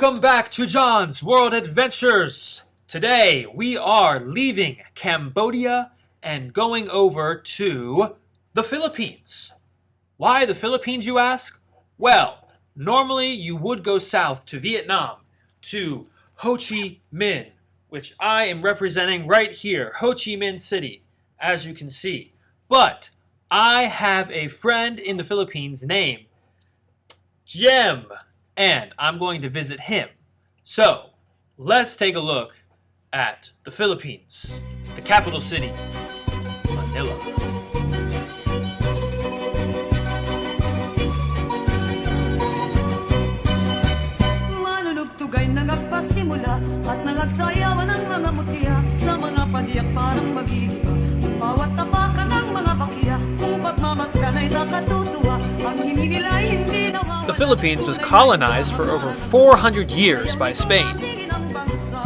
Welcome back to John's World Adventures. Today we are leaving Cambodia and going over to the Philippines. Why the Philippines, you ask? Well, normally you would go south to Vietnam, to Ho Chi Minh, which I am representing right here, Ho Chi Minh City, as you can see. But I have a friend in the Philippines named Jem, and I'm going to visit him. So, let's take a look at the Philippines, the capital city, Manila. Manunugtugay nagpasimula at nagagsayawan ng mga mutya sa mga padiyak parang magigiba. Bawat tapakan ng mga pakya kung pagmamasdan ay nakatutuwa ang hinigil ay hindi nawawa. The Philippines was colonized for over 400 years by Spain.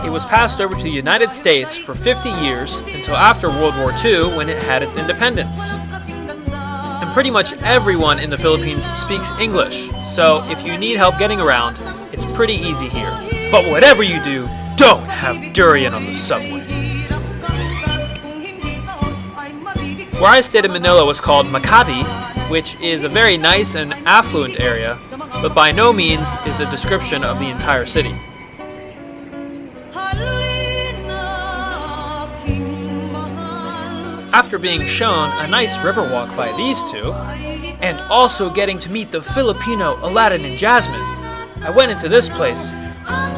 It was passed over to the United States for 50 years until after World War II when it had its independence. And pretty much everyone in the Philippines speaks English, so if you need help getting around, it's pretty easy here. But whatever you do, don't have durian on the subway. Where I stayed in Manila was called Makati, which is a very nice and affluent area, but by no means is a description of the entire city. After being shown a nice river walk by these two, and also getting to meet the Filipino Aladdin and Jasmine, I went into this place,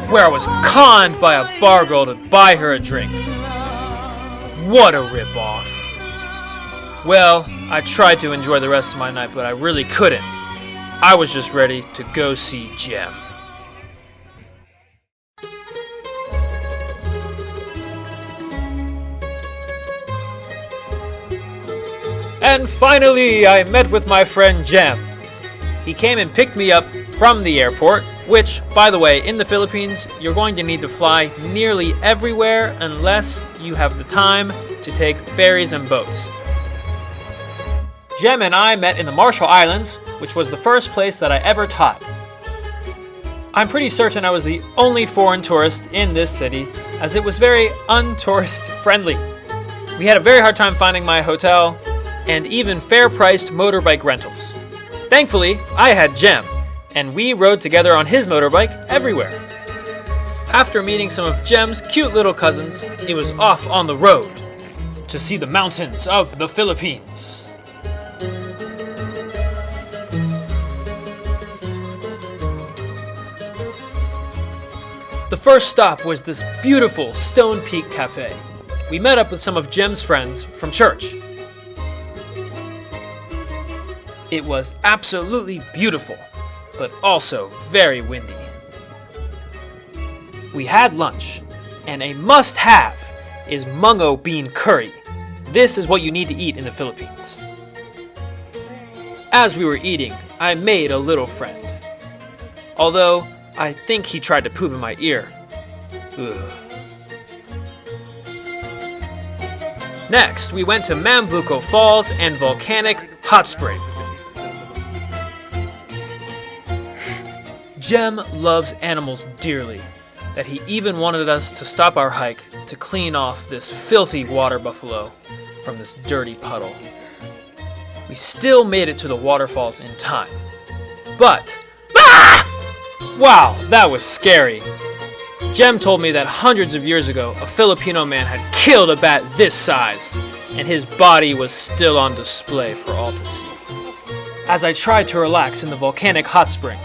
where I was conned by a bar girl to buy her a drink. What a rip-off. Well, I tried to enjoy the rest of my night, but I really couldn't. I was just ready to go see Jem. And finally, I met with my friend Jem. He came and picked me up from the airport, which, by the way, in the Philippines, you're going to need to fly nearly everywhere unless you have the time to take ferries and boats. Jem and I met in the Marshall Islands, which was the first place that I ever taught. I'm pretty certain I was the only foreign tourist in this city, as it was very un-tourist friendly. We had a very hard time finding my hotel, and even fair-priced motorbike rentals. Thankfully, I had Jem, and we rode together on his motorbike everywhere. After meeting some of Jem's cute little cousins, he was off on the road to see the mountains of the Philippines. The first stop was this beautiful Stone Peak Cafe. We met up with some of Jem's friends from church. It was absolutely beautiful, but also very windy. We had lunch, and a must-have is mungo bean curry. This is what you need to eat in the Philippines. As we were eating, I made a little friend. Although, I think he tried to poop in my ear. Ugh. Next, we went to Mambuco Falls and Volcanic Hot Spring. Jem loves animals dearly, that he even wanted us to stop our hike to clean off this filthy water buffalo from this dirty puddle. We still made it to the waterfalls in time. But, wow, that was scary. Jem told me that hundreds of years ago, a Filipino man had killed a bat this size, and his body was still on display for all to see. As I tried to relax in the volcanic hot spring,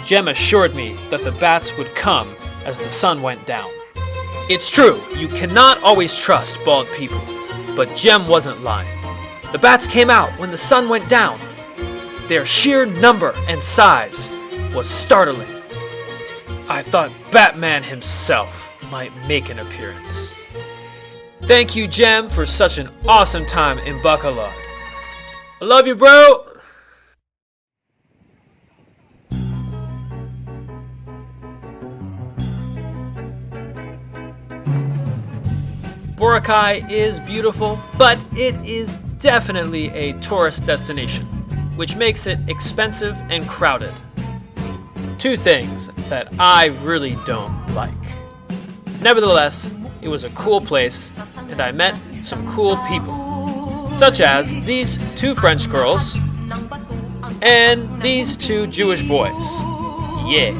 Jem assured me that the bats would come as the sun went down. It's true, you cannot always trust bald people, but Jem wasn't lying. The bats came out when the sun went down. Their sheer number and size was startling. I thought Batman himself might make an appearance. Thank you, Jem, for such an awesome time in Bacolod. I love you, bro! Boracay is beautiful, but it is definitely a tourist destination, which makes it expensive and crowded. two things that I really don't like. Nevertheless, it was a cool place, and I met some cool people, such as these two French girls and these two Jewish boys. Yeah.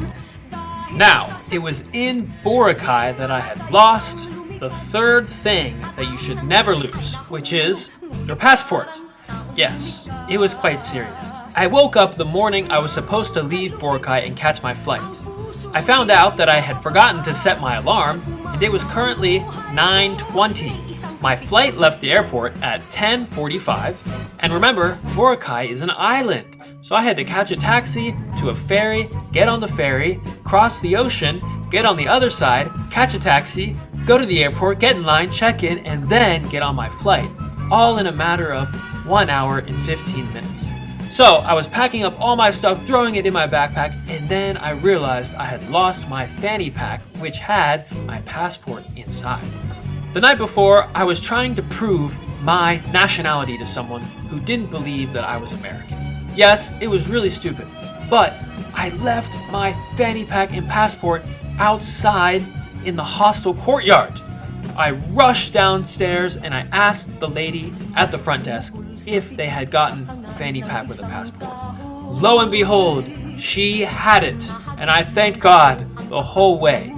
Now, it was in Boracay that I had lost the third thing that you should never lose, which is your passport. Yes, it was quite serious. I woke up the morning I was supposed to leave Boracay and catch my flight. I found out that I had forgotten to set my alarm, and it was currently 9:20. My flight left the airport at 10:45, and remember, Boracay is an island, so I had to catch a taxi to a ferry, get on the ferry, cross the ocean, get on the other side, catch a taxi, go to the airport, get in line, check in, and then get on my flight, all in a matter of 1 hour and 15 minutes. So I was packing up all my stuff, throwing it in my backpack, and then I realized I had lost my fanny pack, which had my passport inside. The night before, I was trying to prove my nationality to someone who didn't believe that I was American. Yes, it was really stupid, but I left my fanny pack and passport outside in the hostel courtyard. I rushed downstairs and I asked the lady at the front desk if they had gotten a fanny pack with a passport. Lo and behold, she had it, and I thanked God the whole way.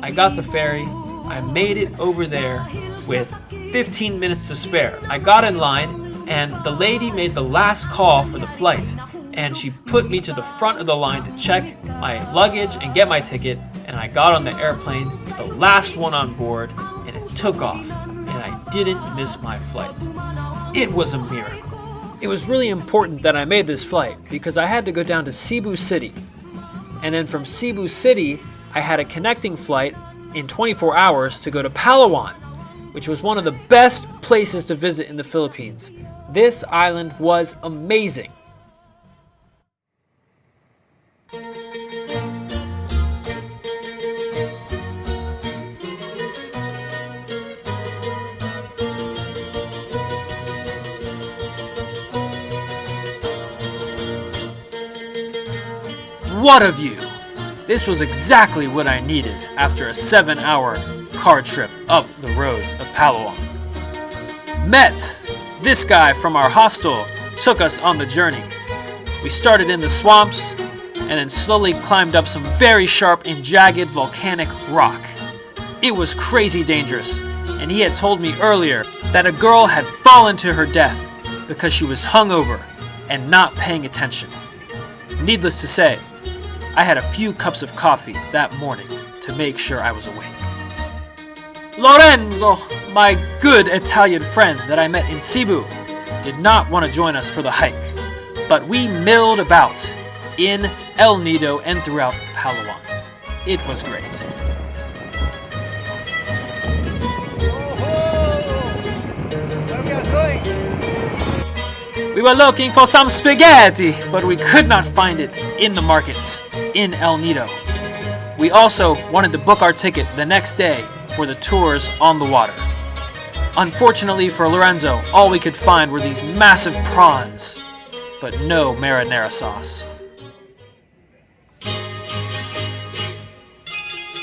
I got the ferry, I made it over there with 15 minutes to spare. I got in line, and the lady made the last call for the flight, and she put me to the front of the line to check my luggage and get my ticket, and I got on the airplane, the last one on board, and it took off, and I didn't miss my flight. It was a miracle. It was really important that I made this flight because I had to go down to Cebu City. And then from Cebu City, I had a connecting flight in 24 hours to go to Palawan, which was one of the best places to visit in the Philippines. This island was amazing. What a view! This was exactly what I needed after a 7-hour car trip up the roads of Palawan. Met! This guy from our hostel took us on the journey. We started in the swamps and then slowly climbed up some very sharp and jagged volcanic rock. It was crazy dangerous, and he had told me earlier that a girl had fallen to her death because she was hungover and not paying attention. Needless to say, I had a few cups of coffee that morning to make sure I was awake. Lorenzo, my good Italian friend that I met in Cebu, did not want to join us for the hike, but we milled about in El Nido and throughout Palawan. It was great. We were looking for some spaghetti, but we could not find it in the markets in El Nido. We also wanted to book our ticket the next day for the tours on the water. Unfortunately for Lorenzo, all we could find were these massive prawns, but no marinara sauce.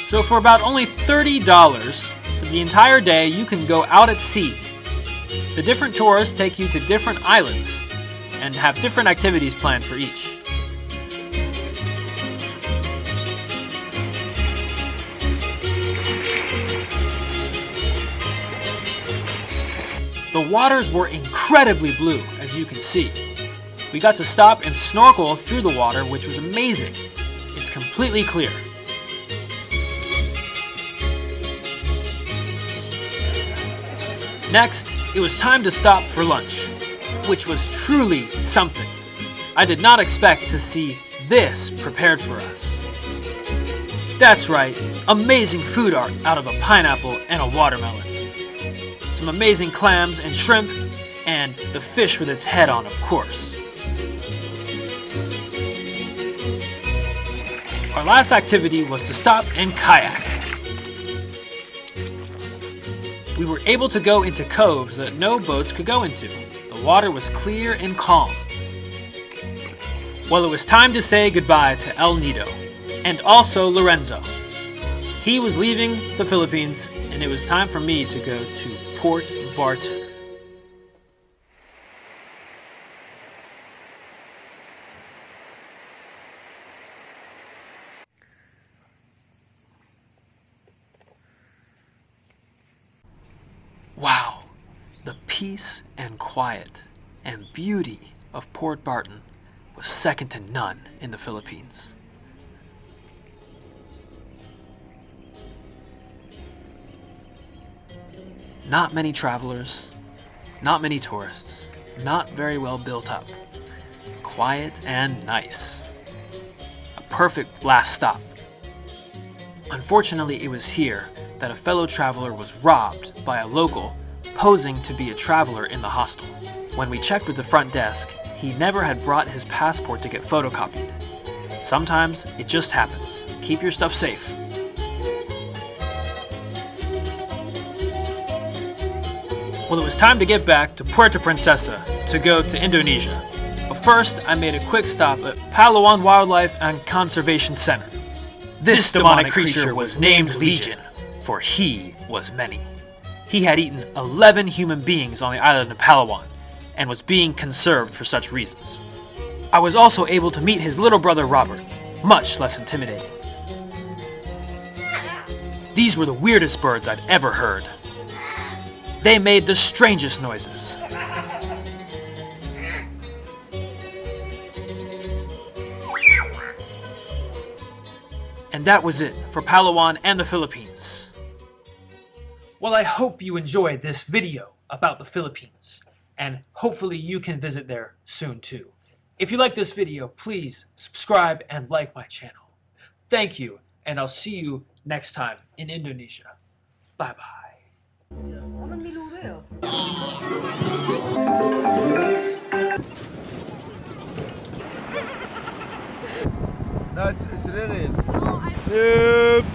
So for about only $30 for the entire day, you can go out at sea. The different tours take you to different islands and have different activities planned for each. The waters were incredibly blue, as you can see. We got to stop and snorkel through the water, which was amazing. It's completely clear. Next, it was time to stop for lunch, which was truly something. I did not expect to see this prepared for us. That's right, amazing food art out of a pineapple and a watermelon. Some amazing clams and shrimp, and the fish with its head on, of course. Our last activity was to stop and kayak. We were able to go into coves that no boats could go into. The water was clear and calm. Well, it was time to say goodbye to El Nido. and also Lorenzo. He was leaving the Philippines, and it was time for me to go to Port Barton. Wow, the peace and quiet and beauty of Port Barton was second to none in the Philippines. Not many travelers, not many tourists, not very well built up. Quiet and nice. A perfect last stop. Unfortunately, it was here that a fellow traveler was robbed by a local posing to be a traveler in the hostel. When we checked with the front desk, he never had brought his passport to get photocopied. Sometimes it just happens. Keep your stuff safe. Well, it was time to get back to Puerto Princesa to go to Indonesia. But first, I made a quick stop at Palawan Wildlife and Conservation Center. This demonic creature was named Legion, for he was many. He had eaten 11 human beings on the island of Palawan, and was being conserved for such reasons. I was also able to meet his little brother Robert, much less intimidating. These were the weirdest birds I'd ever heard. They made the strangest noises. And that was it for Palawan and the Philippines. Well, I hope you enjoyed this video about the Philippines, and hopefully you can visit there soon too. If you like this video, please subscribe and like my channel. Thank you, and I'll see you next time in Indonesia. Bye-bye. No, it's really. Oops.